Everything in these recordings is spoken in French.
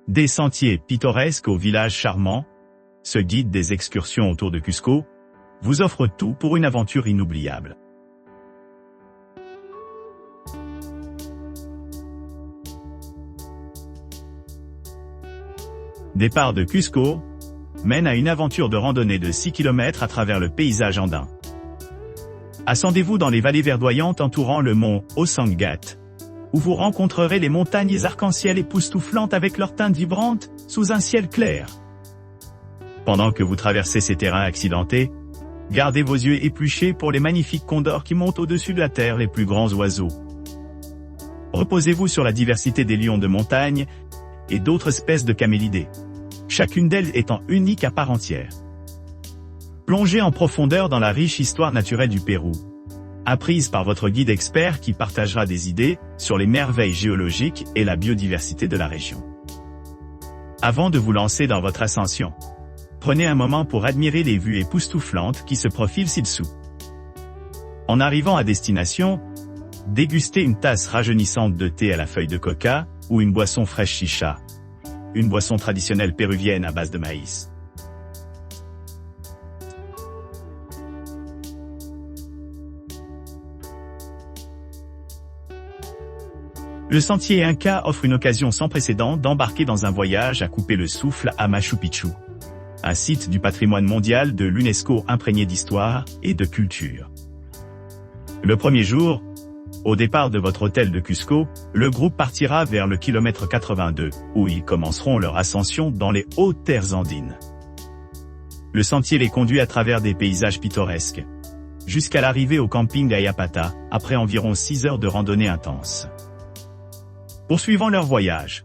Des sentiers pittoresques au village charmant, ce guide des excursions autour de Cusco vous offre tout pour une aventure inoubliable. Départ de Cusco mène à une aventure de randonnée de 6 km à travers le paysage andin. Ascendez-vous dans les vallées verdoyantes entourant le mont Osangat, où vous rencontrerez les montagnes arc-en-ciel époustouflantes avec leurs teintes vibrantes, sous un ciel clair. Pendant que vous traversez ces terrains accidentés, gardez vos yeux épluchés pour les magnifiques condors qui montent au-dessus de la terre, les plus grands oiseaux. Reposez-vous sur la diversité des lions de montagne et d'autres espèces de camélidés, chacune d'elles étant unique à part entière. Plongez en profondeur dans la riche histoire naturelle du Pérou, apprise par votre guide expert qui partagera des idées sur les merveilles géologiques et la biodiversité de la région. Avant de vous lancer dans votre ascension, prenez un moment pour admirer les vues époustouflantes qui se profilent ci-dessous. En arrivant à destination, dégustez une tasse rajeunissante de thé à la feuille de coca ou une boisson fraîche chicha, une boisson traditionnelle péruvienne à base de maïs. Le sentier Inca offre une occasion sans précédent d'embarquer dans un voyage à couper le souffle à Machu Picchu, un site du patrimoine mondial de l'UNESCO imprégné d'histoire et de culture. Le premier jour, au départ de votre hôtel de Cusco, le groupe partira vers le kilomètre 82, où ils commenceront leur ascension dans les hautes terres andines. Le sentier les conduit à travers des paysages pittoresques, jusqu'à l'arrivée au camping Ayapata, après environ 6 heures de randonnée intense. Poursuivant leur voyage,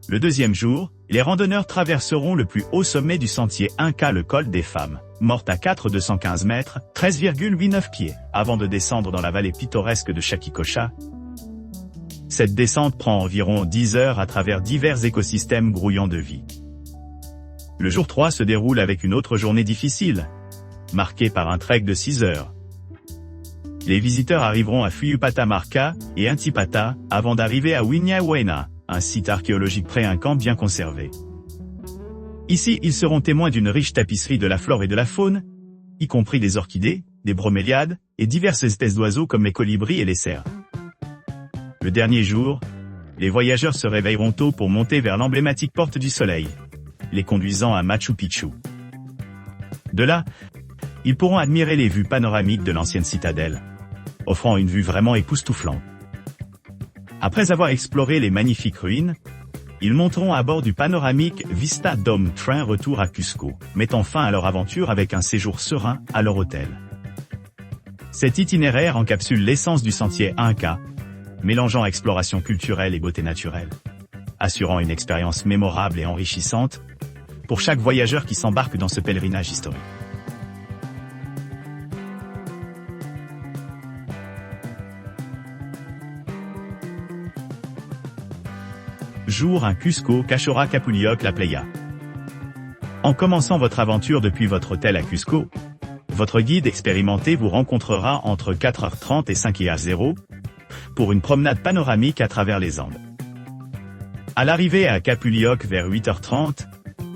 le deuxième jour, les randonneurs traverseront le plus haut sommet du sentier Inca, le col des Femmes, morte à 4,215 mètres, 13,89 pieds, avant de descendre dans la vallée pittoresque de Chaquicocha. Cette descente prend environ 10 heures à travers divers écosystèmes grouillants de vie. Le jour 3 se déroule avec une autre journée difficile, marquée par un trek de 6 heures. Les visiteurs arriveront à Fuyupata-Marca et Antipata avant d'arriver à Huiñahuayna, un site archéologique pré-incan bien conservé. Ici, ils seront témoins d'une riche tapisserie de la flore et de la faune, y compris des orchidées, des broméliades et diverses espèces d'oiseaux comme les colibris et les cerfs. Le dernier jour, les voyageurs se réveilleront tôt pour monter vers l'emblématique Porte du Soleil, les conduisant à Machu Picchu. De là, ils pourront admirer les vues panoramiques de l'ancienne citadelle, offrant une vue vraiment époustouflante. Après avoir exploré les magnifiques ruines, ils monteront à bord du panoramique Vista Dome Train retour à Cusco, mettant fin à leur aventure avec un séjour serein à leur hôtel. Cet itinéraire encapsule l'essence du sentier Inca, mélangeant exploration culturelle et beauté naturelle, assurant une expérience mémorable et enrichissante pour chaque voyageur qui s'embarque dans ce pèlerinage historique. Jour 1 Cusco, Cachorra Capulioc La Playa. En commençant votre aventure depuis votre hôtel à Cusco, votre guide expérimenté vous rencontrera entre 4h30 et 5h00 pour une promenade panoramique à travers les Andes. À l'arrivée à Capulioc vers 8h30,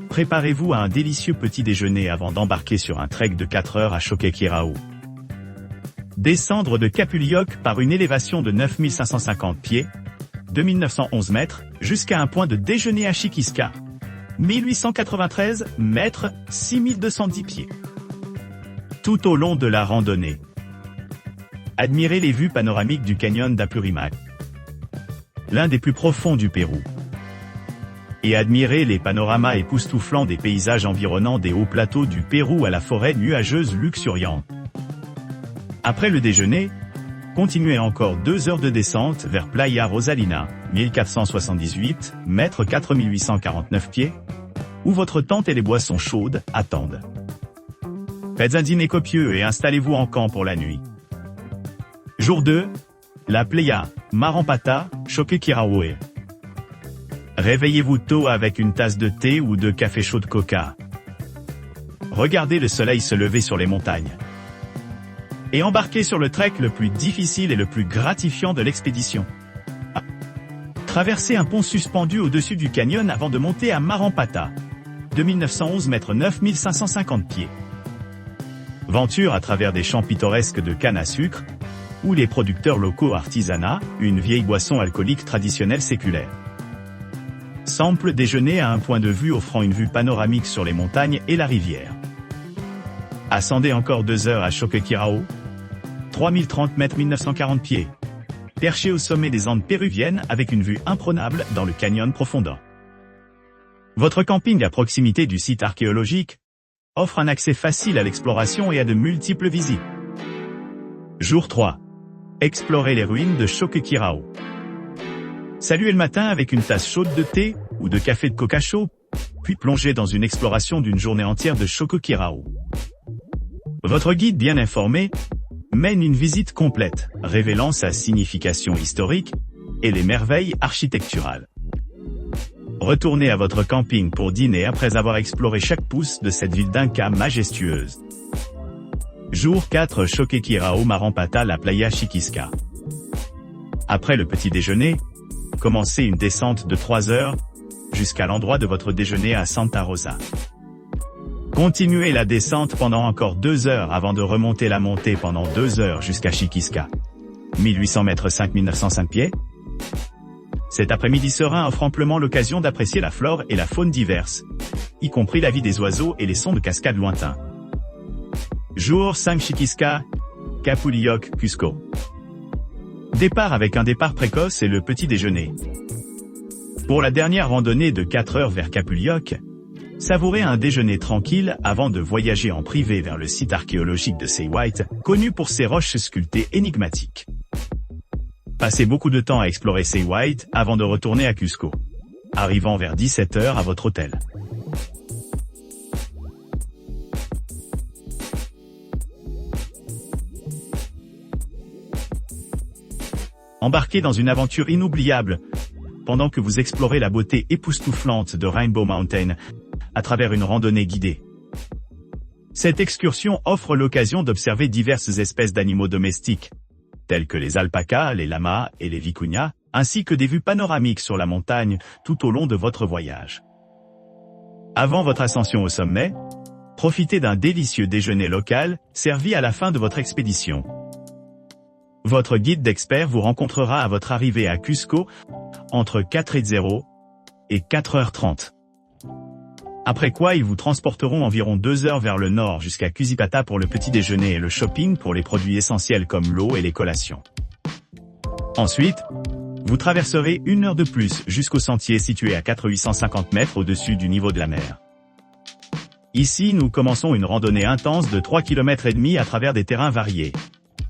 préparez-vous à un délicieux petit déjeuner avant d'embarquer sur un trek de 4 heures à Choquequirao. Descendre de Capulioc par une élévation de 9550 pieds, 2911 mètres, jusqu'à un point de déjeuner à Chiquisca, 1893 mètres, 6210 pieds. Tout au long de la randonnée, admirez les vues panoramiques du canyon d'Apurimac, l'un des plus profonds du Pérou, et admirez les panoramas époustouflants des paysages environnants des hauts plateaux du Pérou à la forêt nuageuse luxuriante. Après le déjeuner, continuez encore 2 heures de descente vers Playa Rosalina, 1478 mètres 4849 pieds, où votre tente et les boissons chaudes attendent. Faites un dîner copieux et installez-vous en camp pour la nuit. Jour 2, la Playa Marampata, Choquequirao. Réveillez-vous tôt avec une tasse de thé ou de café chaud de coca. Regardez le soleil se lever sur les montagnes. Et embarquez sur le trek le plus difficile et le plus gratifiant de l'expédition. Traversez un pont suspendu au-dessus du canyon avant de monter à Marampata. 2911 mètres 9550 pieds. Venture à travers des champs pittoresques de canne à sucre, où les producteurs locaux artisanat, une vieille boisson alcoolique traditionnelle séculaire. Sample déjeuner à un point de vue offrant une vue panoramique sur les montagnes et la rivière. Ascendez encore 2 heures à Choquequirao. 3030 mètres 1940 pieds. Perché au sommet des Andes péruviennes avec une vue imprenable dans le canyon profondeur. Votre camping à proximité du site archéologique offre un accès facile à l'exploration et à de multiples visites. Jour 3. Explorez les ruines de Choquequirao. Saluez le matin avec une tasse chaude de thé ou de café de coca chaud, puis plongez dans une exploration d'une journée entière de Choquequirao. Votre guide bien informé mène une visite complète, révélant sa signification historique et les merveilles architecturales. Retournez à votre camping pour dîner après avoir exploré chaque pouce de cette ville d'Inca majestueuse. Jour 4 Choquequirao Marampata la Playa Chiquisca. Après le petit déjeuner, commencez une descente de 3 heures, jusqu'à l'endroit de votre déjeuner à Santa Rosa. Continuez la descente pendant encore 2 heures avant de remonter la montée pendant 2 heures jusqu'à Chiquisca. 1800 mètres 5905 pieds. Cet après-midi serein offre amplement l'occasion d'apprécier la flore et la faune diverses, y compris la vie des oiseaux et les sons de cascades lointains. Jour 5 Chiquisca, Capulioc, Cusco. Départ avec un départ précoce et le petit déjeuner. Pour la dernière randonnée de 4 heures vers Capulioc, savourez un déjeuner tranquille avant de voyager en privé vers le site archéologique de Say White, connu pour ses roches sculptées énigmatiques. Passez beaucoup de temps à explorer Say White avant de retourner à Cusco, arrivant vers 17 heures à votre hôtel. Embarquez dans une aventure inoubliable, pendant que vous explorez la beauté époustouflante de Rainbow Mountain, à travers une randonnée guidée. Cette excursion offre l'occasion d'observer diverses espèces d'animaux domestiques, tels que les alpacas, les lamas et les vicuñas, ainsi que des vues panoramiques sur la montagne tout au long de votre voyage. Avant votre ascension au sommet, profitez d'un délicieux déjeuner local, servi à la fin de votre expédition. Votre guide d'expert vous rencontrera à votre arrivée à Cusco, entre 4h00 et 4h30. Après quoi ils vous transporteront environ 2 heures vers le nord jusqu'à Cusipata pour le petit déjeuner et le shopping pour les produits essentiels comme l'eau et les collations. Ensuite, vous traverserez 1 heure de plus jusqu'au sentier situé à 4850 mètres au-dessus du niveau de la mer. Ici nous commençons une randonnée intense de 3,5 km à travers des terrains variés,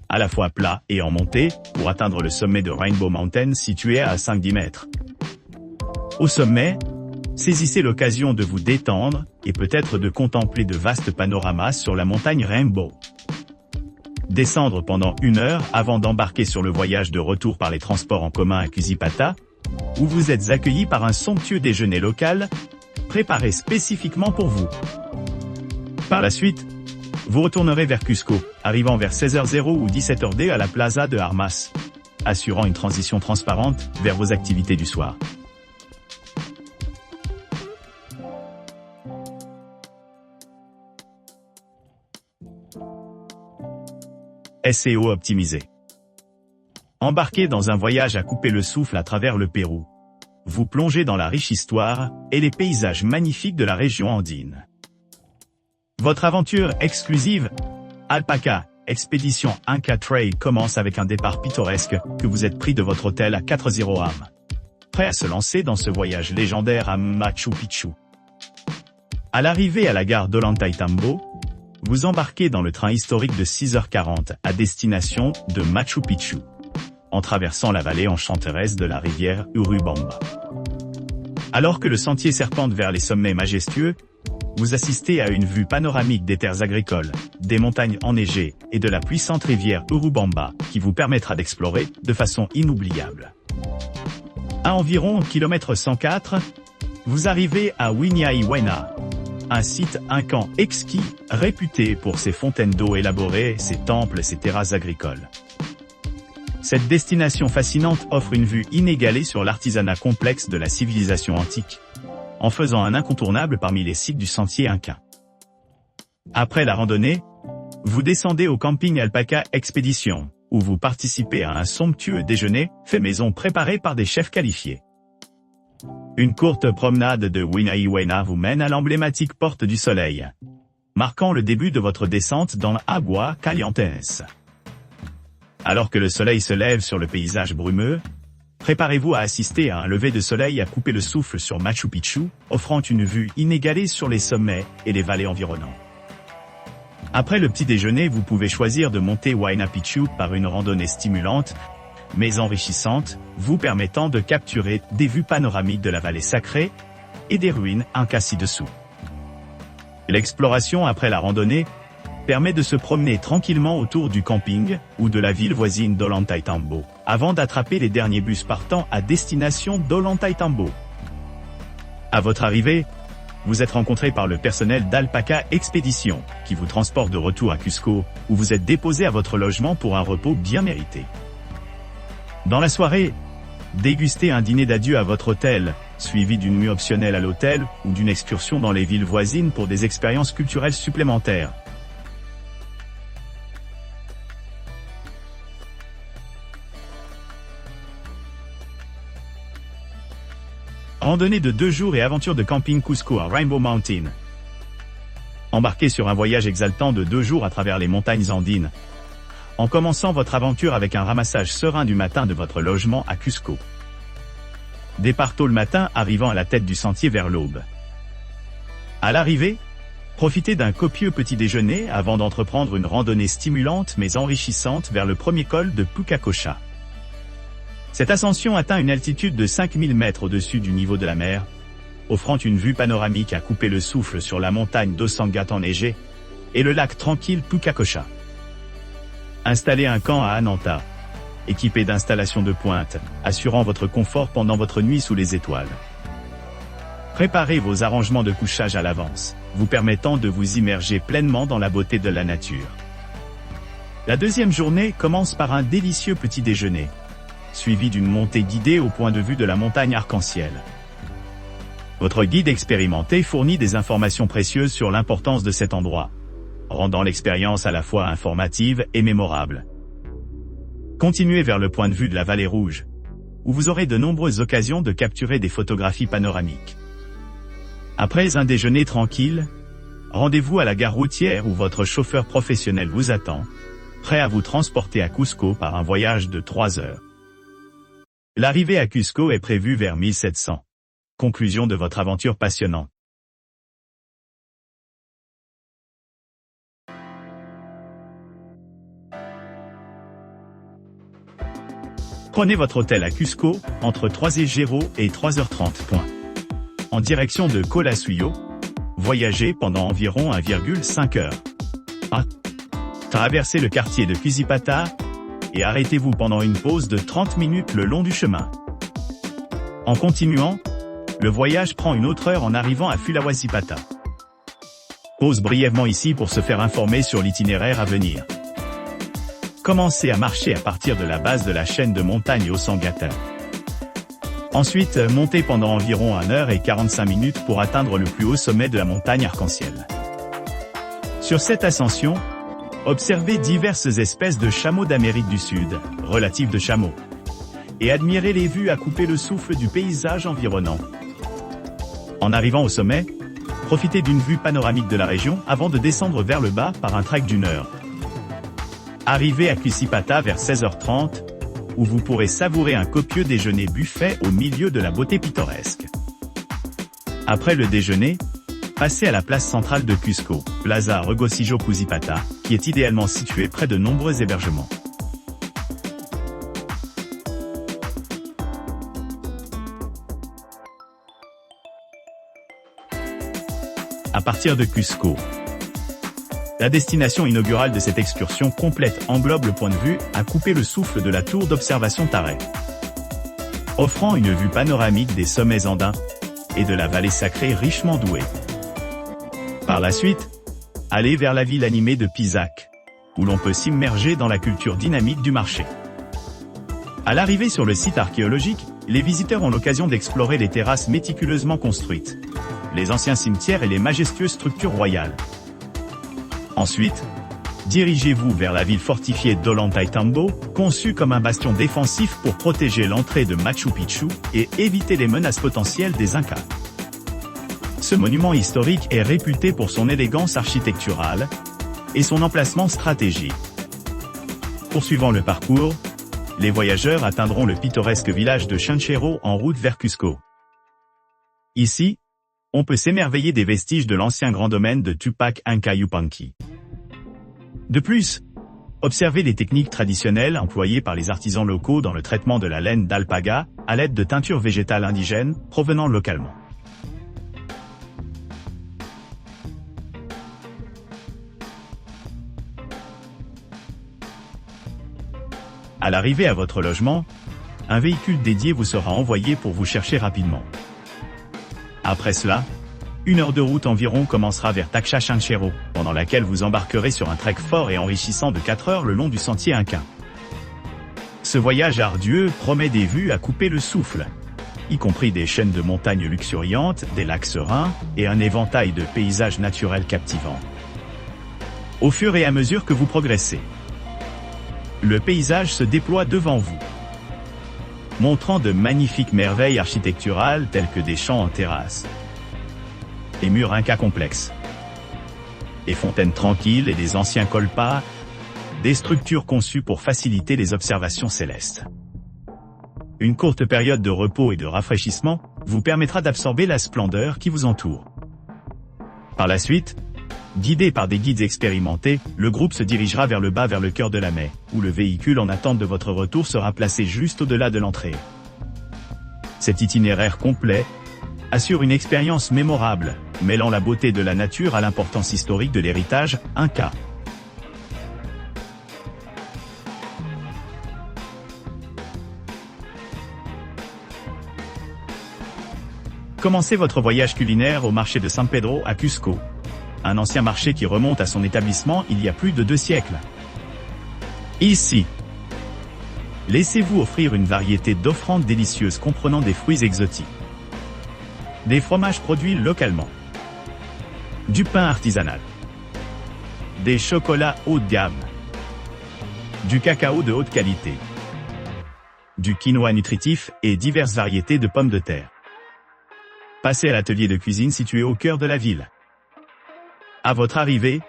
à la fois plats et en montée, pour atteindre le sommet de Rainbow Mountain situé à 5-10 mètres. Au sommet, saisissez l'occasion de vous détendre et peut-être de contempler de vastes panoramas sur la montagne Rainbow. Descendre pendant 1 heure avant d'embarquer sur le voyage de retour par les transports en commun à Cusipata, où vous êtes accueillis par un somptueux déjeuner local, préparé spécifiquement pour vous. Par la suite, vous retournerez vers Cusco, arrivant vers 16h00 ou 17h à la Plaza de Armas, assurant une transition transparente vers vos activités du soir. SEO optimisé. Embarquez dans un voyage à couper le souffle à travers le Pérou. Vous plongez dans la riche histoire et les paysages magnifiques de la région andine. Votre aventure exclusive, Alpaca, Expédition Inca Trail commence avec un départ pittoresque que vous êtes pris de votre hôtel à 4h00 am. Prêt à se lancer dans ce voyage légendaire à Machu Picchu. À l'arrivée à la gare d'Ollantaytambo, vous embarquez dans le train historique de 6h40 à destination de Machu Picchu, en traversant la vallée enchanteresse de la rivière Urubamba. Alors que le sentier serpente vers les sommets majestueux, vous assistez à une vue panoramique des terres agricoles, des montagnes enneigées et de la puissante rivière Urubamba qui vous permettra d'explorer de façon inoubliable. À environ km 104, vous arrivez à Huayna, un site incan exquis, réputé pour ses fontaines d'eau élaborées, ses temples et ses terrasses agricoles. Cette destination fascinante offre une vue inégalée sur l'artisanat complexe de la civilisation antique, en faisant un incontournable parmi les sites du sentier inca. Après la randonnée, vous descendez au camping Alpaca Expédition, où vous participez à un somptueux déjeuner fait maison préparé par des chefs qualifiés. Une courte promenade de Huayna vous mène à l'emblématique Porte du Soleil, marquant le début de votre descente dans l'Agua Calientes. Alors que le soleil se lève sur le paysage brumeux, préparez-vous à assister à un lever de soleil à couper le souffle sur Machu Picchu, offrant une vue inégalée sur les sommets et les vallées environnantes. Après le petit déjeuner, vous pouvez choisir de monter Huayna Picchu par une randonnée stimulante, mais enrichissante, vous permettant de capturer des vues panoramiques de la vallée sacrée et des ruines incas ci-dessous. L'exploration après la randonnée permet de se promener tranquillement autour du camping ou de la ville voisine d'Ollantaytambo, avant d'attraper les derniers bus partant à destination d'Ollantaytambo. À votre arrivée, vous êtes rencontré par le personnel d'Alpaca Expédition, qui vous transporte de retour à Cusco, où vous êtes déposé à votre logement pour un repos bien mérité. Dans la soirée, dégustez un dîner d'adieu à votre hôtel, suivi d'une nuit optionnelle à l'hôtel ou d'une excursion dans les villes voisines pour des expériences culturelles supplémentaires. Randonnée de 2 jours et aventure de camping Cusco à Rainbow Mountain. Embarquez sur un voyage exaltant de 2 jours à travers les montagnes andines, en commençant votre aventure avec un ramassage serein du matin de votre logement à Cusco. Départ tôt le matin, arrivant à la tête du sentier vers l'aube. À l'arrivée, profitez d'un copieux petit déjeuner avant d'entreprendre une randonnée stimulante mais enrichissante vers le premier col de Pucacocha. Cette ascension atteint une altitude de 5000 mètres au-dessus du niveau de la mer, offrant une vue panoramique à couper le souffle sur la montagne d'Osangat enneigée et le lac tranquille Pucacocha. Installez un camp à Ananta, équipé d'installations de pointe, assurant votre confort pendant votre nuit sous les étoiles. Préparez vos arrangements de couchage à l'avance, vous permettant de vous immerger pleinement dans la beauté de la nature. La deuxième journée commence par un délicieux petit déjeuner, suivi d'une montée guidée au point de vue de la montagne Arc-en-Ciel. Votre guide expérimenté fournit des informations précieuses sur l'importance de cet endroit, rendant l'expérience à la fois informative et mémorable. Continuez vers le point de vue de la Vallée Rouge, où vous aurez de nombreuses occasions de capturer des photographies panoramiques. Après un déjeuner tranquille, rendez-vous à la gare routière où votre chauffeur professionnel vous attend, prêt à vous transporter à Cusco par un voyage de 3 heures. L'arrivée à Cusco est prévue vers 1700. Conclusion de votre aventure passionnante. Prenez votre hôtel à Cusco, entre 3h et 3h30. En direction de Collasuyo, voyagez pendant environ 1,5 heures. Traversez le quartier de Cusipata, et arrêtez-vous pendant une pause de 30 minutes le long du chemin. En continuant, le voyage prend une autre heure en arrivant à Fulawazipata. Pause brièvement ici pour se faire informer sur l'itinéraire à venir. Commencez à marcher à partir de la base de la chaîne de montagnes Osangata. Ensuite, montez pendant environ 1h45 pour atteindre le plus haut sommet de la montagne Arc-en-Ciel. Sur cette ascension, observez diverses espèces de chameaux d'Amérique du Sud, relatifs de chameaux, et admirez les vues à couper le souffle du paysage environnant. En arrivant au sommet, profitez d'une vue panoramique de la région avant de descendre vers le bas par un trek d'1 heure. Arrivez à Cusipata vers 16h30, où vous pourrez savourer un copieux déjeuner buffet au milieu de la beauté pittoresque. Après le déjeuner, passez à la place centrale de Cusco, Plaza Regocijo Cusipata, qui est idéalement située près de nombreux hébergements. À partir de Cusco, la destination inaugurale de cette excursion complète englobe le point de vue à couper le souffle de la tour d'observation Taré, offrant une vue panoramique des sommets andins et de la vallée sacrée richement douée. Par la suite, allez vers la ville animée de Pisac, où l'on peut s'immerger dans la culture dynamique du marché. À l'arrivée sur le site archéologique, les visiteurs ont l'occasion d'explorer les terrasses méticuleusement construites, les anciens cimetières et les majestueuses structures royales. Ensuite, dirigez-vous vers la ville fortifiée d'Ollantaytambo, conçue comme un bastion défensif pour protéger l'entrée de Machu Picchu et éviter les menaces potentielles des Incas. Ce monument historique est réputé pour son élégance architecturale et son emplacement stratégique. Poursuivant le parcours, les voyageurs atteindront le pittoresque village de Chinchero en route vers Cusco. Ici, on peut s'émerveiller des vestiges de l'ancien grand domaine de Tupac Inca Yupanqui. De plus, observez les techniques traditionnelles employées par les artisans locaux dans le traitement de la laine d'alpaga à l'aide de teintures végétales indigènes provenant localement. À l'arrivée à votre logement, un véhicule dédié vous sera envoyé pour vous chercher rapidement. Après cela, 1 heure de route environ commencera vers Taxcha Chinchero, pendant laquelle vous embarquerez sur un trek fort et enrichissant de 4 heures le long du sentier Inca. Ce voyage ardueux promet des vues à couper le souffle, y compris des chaînes de montagnes luxuriantes, des lacs sereins et un éventail de paysages naturels captivants. Au fur et à mesure que vous progressez, le paysage se déploie devant vous, montrant de magnifiques merveilles architecturales telles que des champs en terrasse, des murs Inca complexes, des fontaines tranquilles et des anciens kolpas, des structures conçues pour faciliter les observations célestes. Une courte période de repos et de rafraîchissement vous permettra d'absorber la splendeur qui vous entoure. Par la suite, guidé par des guides expérimentés, le groupe se dirigera vers le bas vers le cœur de la Mai, où le véhicule en attente de votre retour sera placé juste au-delà de l'entrée. Cet itinéraire complet assure une expérience mémorable, mêlant la beauté de la nature à l'importance historique de l'héritage Inca. Commencez votre voyage culinaire au marché de San Pedro à Cusco, un ancien marché qui remonte à son établissement il y a plus de 2 siècles. Ici, laissez-vous offrir une variété d'offrandes délicieuses comprenant des fruits exotiques, des fromages produits localement, du pain artisanal, des chocolats haut de gamme, du cacao de haute qualité, du quinoa nutritif et diverses variétés de pommes de terre. Passez à l'atelier de cuisine situé au cœur de la ville. À votre arrivée,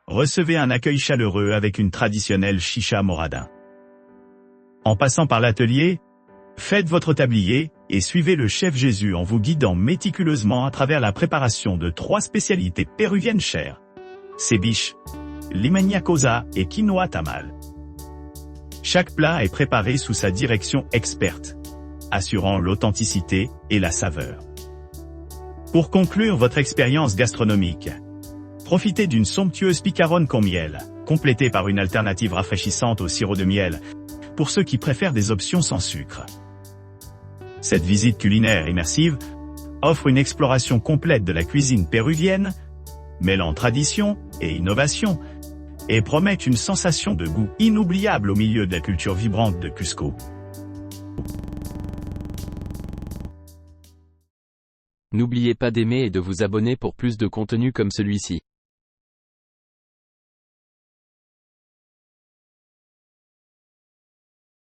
recevez un accueil chaleureux avec une traditionnelle chicha morada. En passant par l'atelier, faites votre tablier et suivez le chef Jésus en vous guidant méticuleusement à travers la préparation de 3 spécialités péruviennes chères: ceviche, limeña cosa et quinoa tamal. Chaque plat est préparé sous sa direction experte, assurant l'authenticité et la saveur. Pour conclure votre expérience gastronomique, profitez d'une somptueuse picaronne con miel, complétée par une alternative rafraîchissante au sirop de miel, pour ceux qui préfèrent des options sans sucre. Cette visite culinaire immersive offre une exploration complète de la cuisine péruvienne, mêlant tradition et innovation, et promet une sensation de goût inoubliable au milieu de la culture vibrante de Cusco. N'oubliez pas d'aimer et de vous abonner pour plus de contenu comme celui-ci.